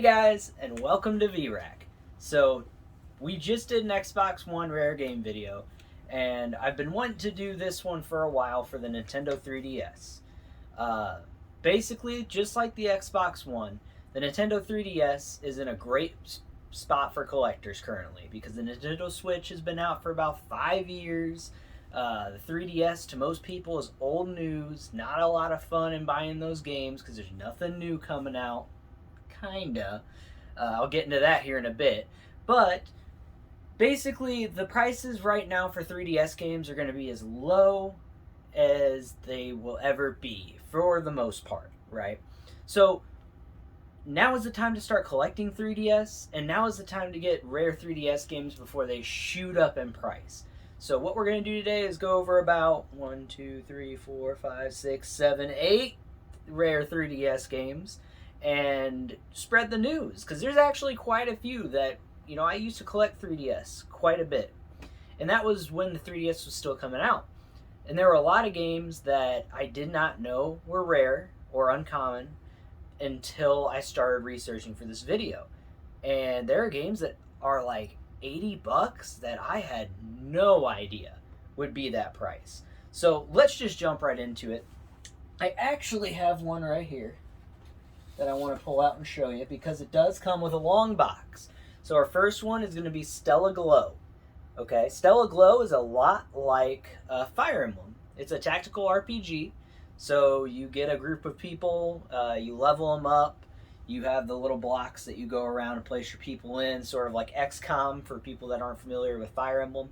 guys, and welcome to VRAC. So, we just did an Xbox One rare game video, and I've been wanting to do this one for a while for the Nintendo 3DS. Uh, Basically, just like the Xbox One, the Nintendo 3DS is in a great spot for collectors currently because the Nintendo Switch has been out for about 5 years. The 3DS to most people is old news, not a lot of fun in buying those games because there's nothing new coming out. Kinda. I'll get into that here in a bit. But basically, the prices right now for 3DS games are going to be as low as they will ever be for the most part, right? So now is the time to start collecting 3DS, and now is the time to get rare 3DS games before they shoot up in price. So what we're going to do today is go over about 1, 2, 3, 4, 5, 6, 7, 8 rare 3DS games and spread the news, because there's actually quite a few that, I used to collect 3DS quite a bit. And that was when the 3DS was still coming out. And there were a lot of games that I did not know were rare or uncommon until I started researching for this video. And there are games that are like $80 that I had no idea would be that price. So let's just jump right into it. I actually have one right here that I want to pull out and show you because it does come with a long box. So our first one is going to be Stella Glow. Okay, Stella Glow is a lot like Fire Emblem. It's a tactical RPG. So you get a group of people, you level them up, you have the little blocks that you go around and place your people in, sort of like XCOM for people that aren't familiar with Fire Emblem.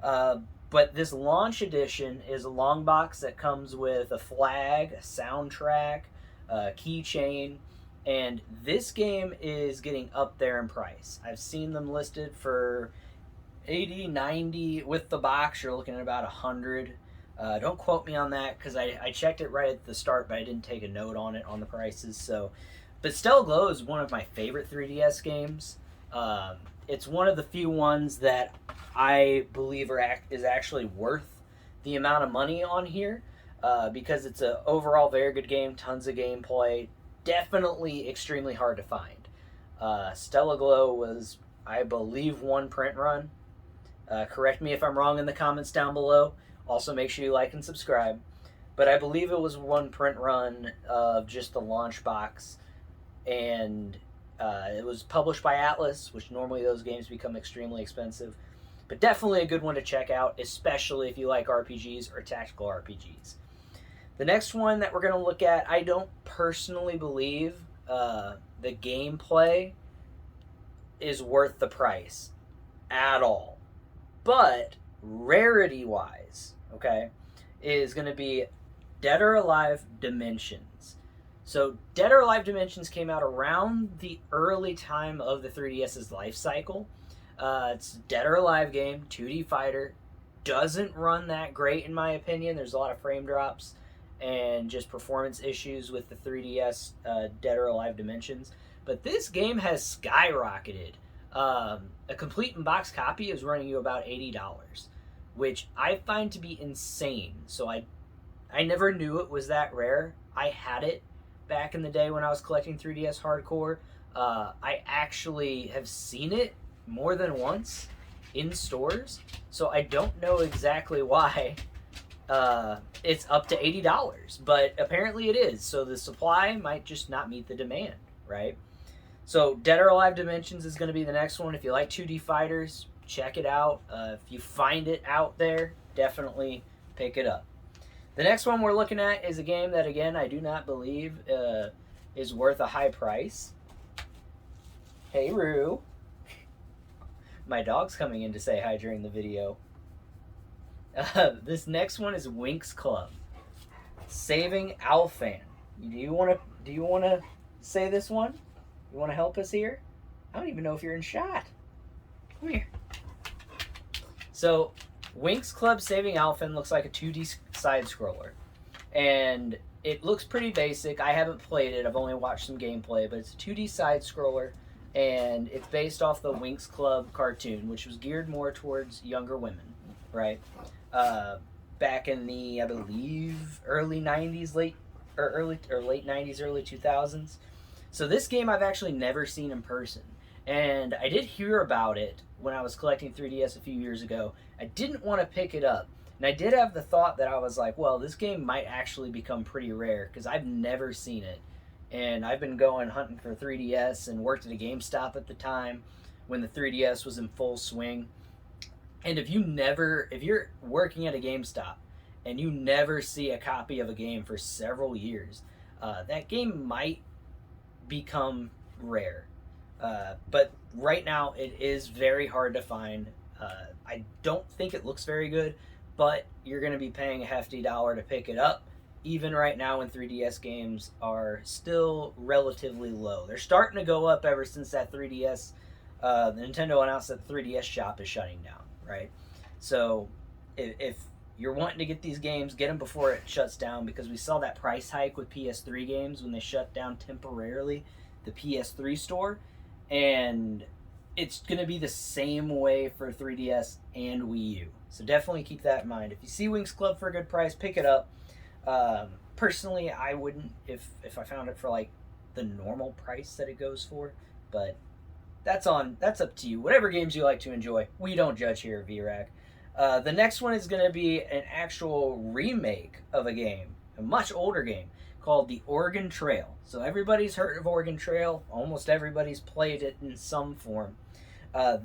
But this launch edition is a long box that comes with a flag, a soundtrack, keychain, and this game is getting up there in price. I've seen them listed for 80, 90. With the box, you're looking at about 100. Don't quote me on that because I checked it right at the start, but I didn't take a note on it on the prices. But Stella Glow is one of my favorite 3DS games. It's one of the few ones that I believe is actually worth the amount of money on here. Because it's an overall very good game, tons of gameplay, definitely extremely hard to find. Stella Glow was, I believe, one print run. Correct me if I'm wrong in the comments down below. Also, make sure you like and subscribe. But I believe it was one print run of just the launch box, and it was published by Atlas, which normally those games become extremely expensive. But definitely a good one to check out, especially if you like RPGs or tactical RPGs. The next one that we're going to look at, I don't personally believe the gameplay is worth the price at all. But rarity-wise, okay, is going to be Dead or Alive Dimensions. So Dead or Alive Dimensions came out around the early time of the 3DS's life cycle. It's a Dead or Alive game, 2D fighter. Doesn't run that great in my opinion. There's a lot of frame drops and just performance issues with the 3DS Dead or Alive Dimensions. But this game has skyrocketed. A complete in-box copy is running you about $80, which I find to be insane. So I never knew it was that rare. I had it back in the day when I was collecting 3DS hardcore. I actually have seen it more than once in stores, so I don't know exactly why it's up to $80, but apparently it is. So the supply might just not meet the demand, right? So Dead or Alive Dimensions is going to be the next one. If you like 2D fighters, check it out. If you find it out there, definitely pick it up. The next one we're looking at is a game that, again, I do not believe is worth a high price. Hey, Roo. My dog's coming in to say hi during the video. This next one is Winx Club, Saving Alfan. Do you want to say this one? You want to help us here? I don't even know if you're in shot. Come here. So, Winx Club Saving Alfan looks like a 2D side scroller, and it looks pretty basic. I haven't played it. I've only watched some gameplay, but it's a 2D side scroller, and it's based off the Winx Club cartoon, which was geared more towards younger women, right? Back in the, I believe, early 90s, late 90s, early 2000s. So this game I've actually never seen in person. And I did hear about it when I was collecting 3DS a few years ago. I didn't want to pick it up. And I did have the thought that I was like, well, this game might actually become pretty rare because I've never seen it. And I've been going hunting for 3DS and worked at a GameStop at the time when the 3DS was in full swing. And if you're working at a GameStop and you never see a copy of a game for several years, that game might become rare. But right now, it is very hard to find. I don't think it looks very good, but you're going to be paying a hefty dollar to pick it up, even right now when 3DS games are still relatively low. They're starting to go up ever since that 3DS. Nintendo announced that the 3DS shop is shutting down, right? So if you're wanting to get these games, get them before it shuts down, because we saw that price hike with PS3 games when they shut down temporarily the PS3 store, and it's going to be the same way for 3DS and Wii U. So definitely keep that in mind. If you see Winx Club for a good price, pick it up. Personally, I wouldn't if I found it for like the normal price that it goes for, but that's up to you. Whatever games you like to enjoy, we don't judge here at VRAC. The next one is going to be an actual remake of a game, a much older game, called the Oregon Trail. So everybody's heard of Oregon Trail. Almost everybody's played it in some form.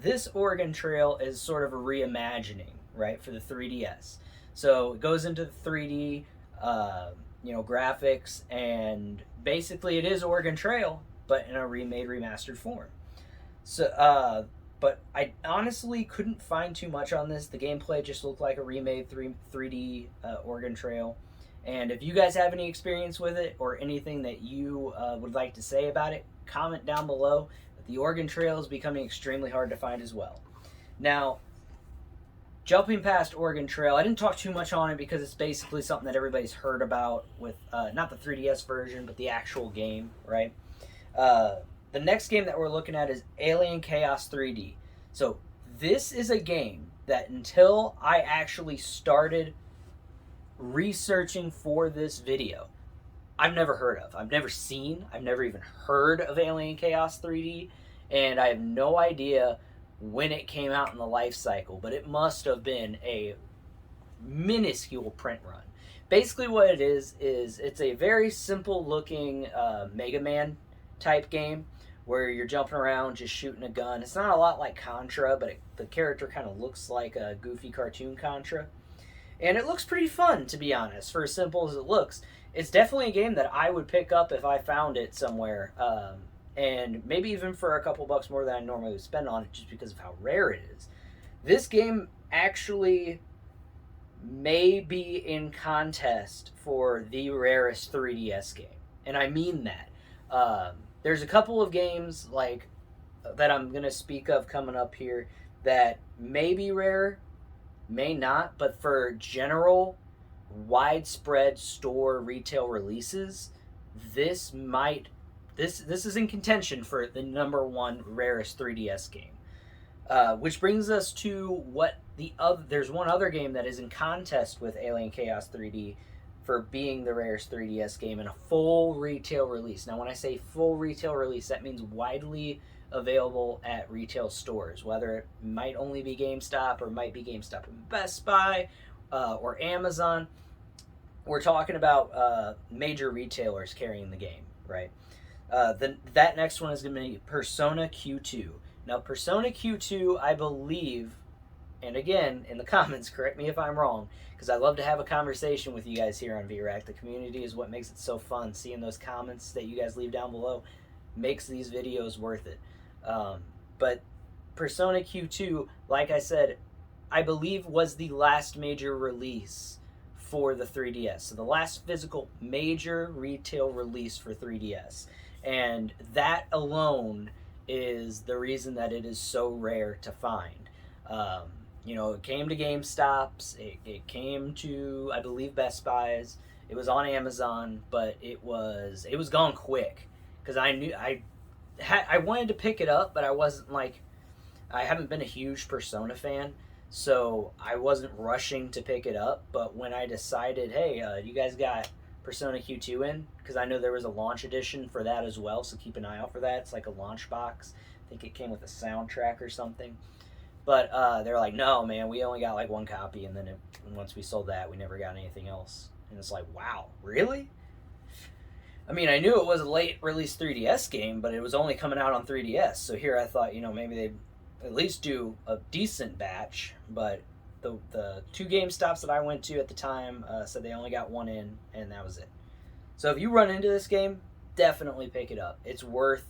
This Oregon Trail is sort of a reimagining, right, for the 3DS. So it goes into the 3D, graphics, and basically it is Oregon Trail, but in a remade, remastered form. So, but I honestly couldn't find too much on this. The gameplay just looked like a remade 3D Oregon Trail. And if you guys have any experience with it or anything that you would like to say about it, comment down below. But the Oregon Trail is becoming extremely hard to find as well. Now, jumping past Oregon Trail, I didn't talk too much on it because it's basically something that everybody's heard about with not the 3DS version, but the actual game, right? The next game that we're looking at is Alien Chaos 3D. So this is a game that until I actually started researching for this video, I've never heard of. I've never seen, I've never even heard of Alien Chaos 3D, and I have no idea when it came out in the life cycle, but it must have been a minuscule print run. Basically what it is it's a very simple looking Mega Man type game where you're jumping around just shooting a gun. It's not a lot like Contra, but the character kind of looks like a goofy cartoon Contra. And it looks pretty fun, to be honest, for as simple as it looks. It's definitely a game that I would pick up if I found it somewhere, and maybe even for a couple bucks more than I normally would spend on it just because of how rare it is. This game actually may be in contest for the rarest 3DS game, and I mean that. There's a couple of games like that I'm going to speak of coming up here that may be rare, may not, but for general widespread store retail releases, this is in contention for the number one rarest 3DS game. Which brings us to there's one other game that is in contest with Alien Chaos 3D for being the rarest 3DS game in a full retail release. Now when I say full retail release, that means widely available at retail stores, whether it might only be GameStop or might be GameStop and Best Buy or Amazon. We're talking about major retailers carrying the game, right? That next one is going to be Persona Q2. Now, Persona Q2, I believe, and again, in the comments, correct me if I'm wrong, because I love to have a conversation with you guys here on VRAC. The community is what makes it so fun. Seeing those comments that you guys leave down below makes these videos worth it. But Persona Q2, like I said, I believe was the last major release for the 3DS. So the last physical major retail release for 3DS. And that alone is the reason that it is so rare to find. It came to GameStops, it came to, I believe, Best Buys, it was on Amazon, but it was gone quick. Because I knew, I wanted to pick it up, but I haven't been a huge Persona fan, so I wasn't rushing to pick it up. But when I decided, hey, you guys got Persona Q2 in, because I know there was a launch edition for that as well, so keep an eye out for that. It's like a launch box. I think it came with a soundtrack or something. But they're like, no, man, we only got like one copy, and then once we sold that, we never got anything else. And it's like, wow, really? I mean, I knew it was a late release 3DS game, but it was only coming out on 3DS. So here I thought, maybe they'd at least do a decent batch. But the two GameStops that I went to at the time said they only got one in, and that was it. So if you run into this game, definitely pick it up. It's worth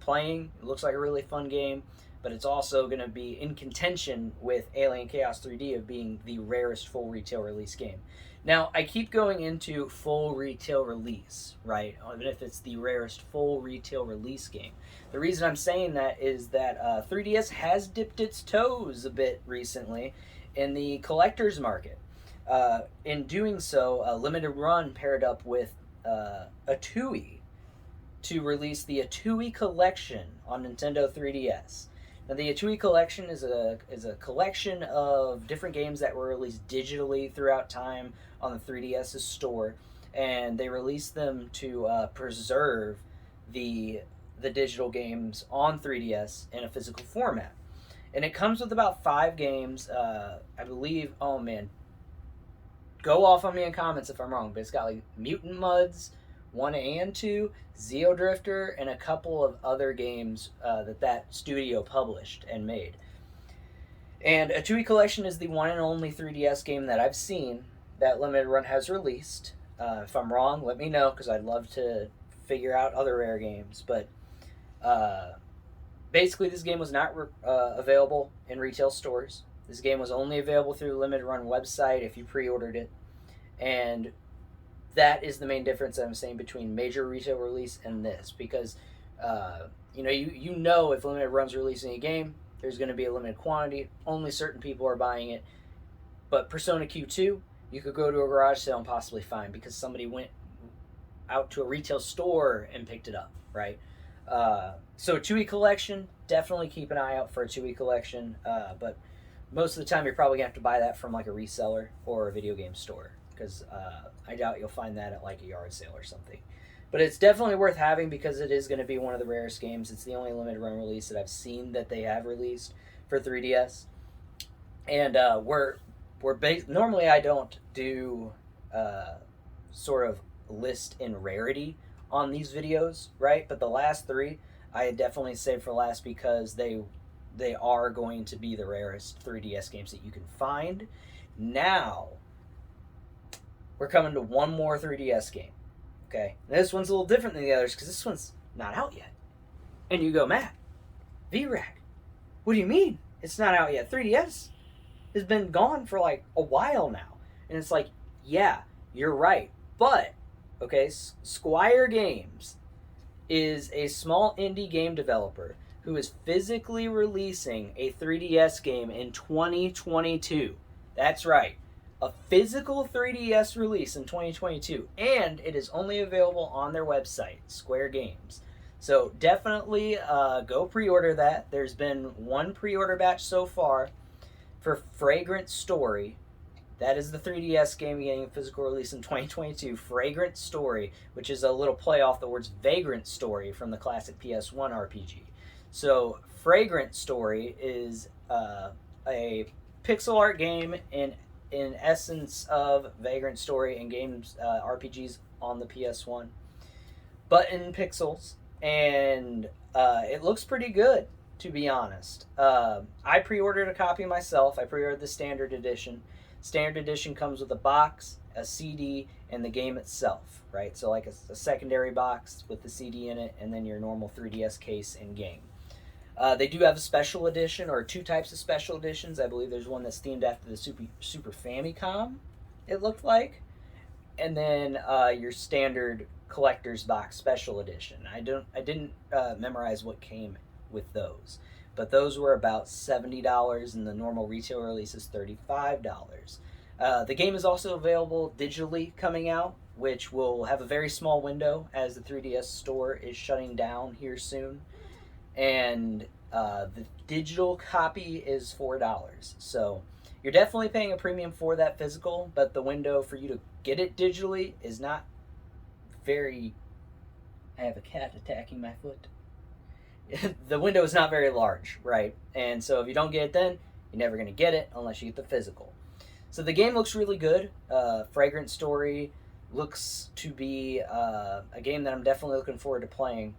playing. It looks like a really fun game, but it's also going to be in contention with Alien Chaos 3D of being the rarest full retail release game. Now, I keep going into full retail release, right? Even if it's the rarest full retail release game. The reason I'm saying that is that 3DS has dipped its toes a bit recently in the collector's market. In doing so, Limited Run paired up with Chewy to release the Chewy Collection on Nintendo 3DS. Now, the Chewy Collection is a collection of different games that were released digitally throughout time on the 3DS's store, and they released them to preserve the digital games on 3DS in a physical format. And it comes with about 5 games, I believe. Oh man, go off on me in comments if I'm wrong, but it's got like Mutant Mudds 1 and 2, Zeo Drifter, and a couple of other games that studio published and made. And a Chewy Collection is the one and only 3DS game that I've seen that Limited Run has released. If I'm wrong, let me know, because I'd love to figure out other rare games. But basically, this game was not available in retail stores. This game was only available through the Limited Run website if you pre-ordered it. And that is the main difference that I'm saying between major retail release and this, because you know if Limited Run's releasing a game, there's going to be a limited quantity. Only certain people are buying it. But Persona Q2, you could go to a garage sale and possibly find, because somebody went out to a retail store and picked it up, right? So Chewy Collection, definitely keep an eye out for a Chewy Collection. But most of the time, you're probably going to have to buy that from like a reseller or a video game store, because I doubt you'll find that at like a yard sale or something. But it's definitely worth having, because it is going to be one of the rarest games. It's the only Limited Run release that I've seen that they have released for 3DS. And normally I don't do sort of list in rarity on these videos, right? But the last 3 I definitely saved for last, because they are going to be the rarest 3DS games that you can find. Now, we're coming to one more 3DS game, okay? And this one's a little different than the others, because this one's not out yet. And you go, Matt, VRAC, what do you mean it's not out yet? 3DS has been gone for like a while now. And it's like, yeah, you're right. But, okay, Squire Games is a small indie game developer who is physically releasing a 3DS game in 2022. That's right. A physical 3DS release in 2022. And it is only available on their website, Square Games. So definitely go pre-order that. There's been one pre-order batch so far for Fragrant Story. That is the 3DS game getting a physical release in 2022. Fragrant Story, which is a little play off the words Vagrant Story from the classic PS1 RPG. So Fragrant Story is a pixel art game in essence of Vagrant Story and games RPGs on the PS1, but in pixels, and it looks pretty good, to be honest. I pre-ordered a copy myself. I pre-ordered the standard edition. Standard edition comes with a box, a CD, and the game itself, right? So like a secondary box with the CD in it, and then your normal 3DS case and game. They do have a special edition, or 2 types of special editions. I believe there's one that's themed after the Super Famicom, it looked like. And then your standard collector's box special edition. I didn't memorize what came with those. But those were about $70, and the normal retail release is $35. The game is also available digitally coming out, which will have a very small window as the 3DS store is shutting down here soon. And the digital copy is $4. So you're definitely paying a premium for that physical, but the window for you to get it digitally is not very... I have a cat attacking my foot. The window is not very large, right? And so if you don't get it then, you're never going to get it unless you get the physical. So the game looks really good. Fragrant Story looks to be a game that I'm definitely looking forward to playing.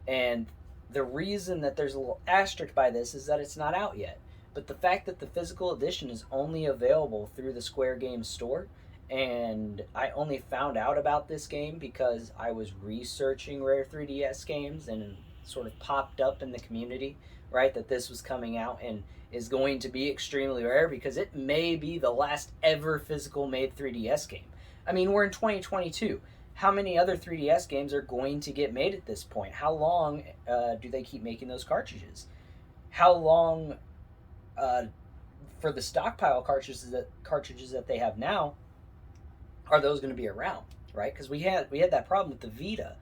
And the reason that there's a little asterisk by this is that it's not out yet. But the fact that the physical edition is only available through the Square Games store, and I only found out about this game because I was researching Rare 3DS games and sort of popped up in the community, right, that this was coming out and is going to be extremely rare because it may be the last ever physical made 3DS game. I mean, we're in 2022. How many other 3DS games are going to get made at this point? How long do they keep making those cartridges? How long for the stockpile cartridges that they have now, are those going to be around, right? Because we had that problem with the Vita.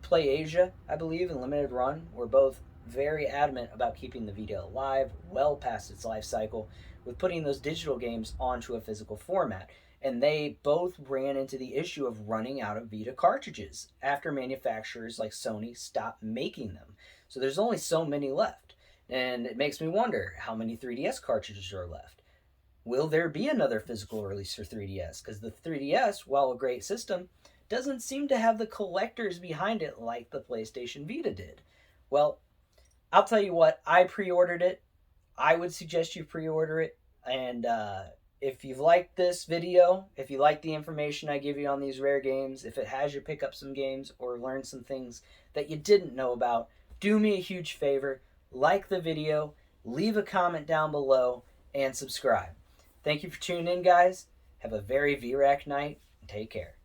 Play Asia, I believe, and Limited Run were both very adamant about keeping the Vita alive well past its life cycle with putting those digital games onto a physical format. And they both ran into the issue of running out of Vita cartridges after manufacturers like Sony stopped making them. So there's only so many left. And it makes me wonder how many 3DS cartridges are left. Will there be another physical release for 3DS? Because the 3DS, while a great system, doesn't seem to have the collectors behind it like the PlayStation Vita did. Well, I'll tell you what, I pre-ordered it. I would suggest you pre-order it. And if you've liked this video, if you like the information I give you on these rare games, if it has you pick up some games or learn some things that you didn't know about, do me a huge favor. Like the video, leave a comment down below, and subscribe. Thank you for tuning in, guys. Have a very VRAC night, and take care.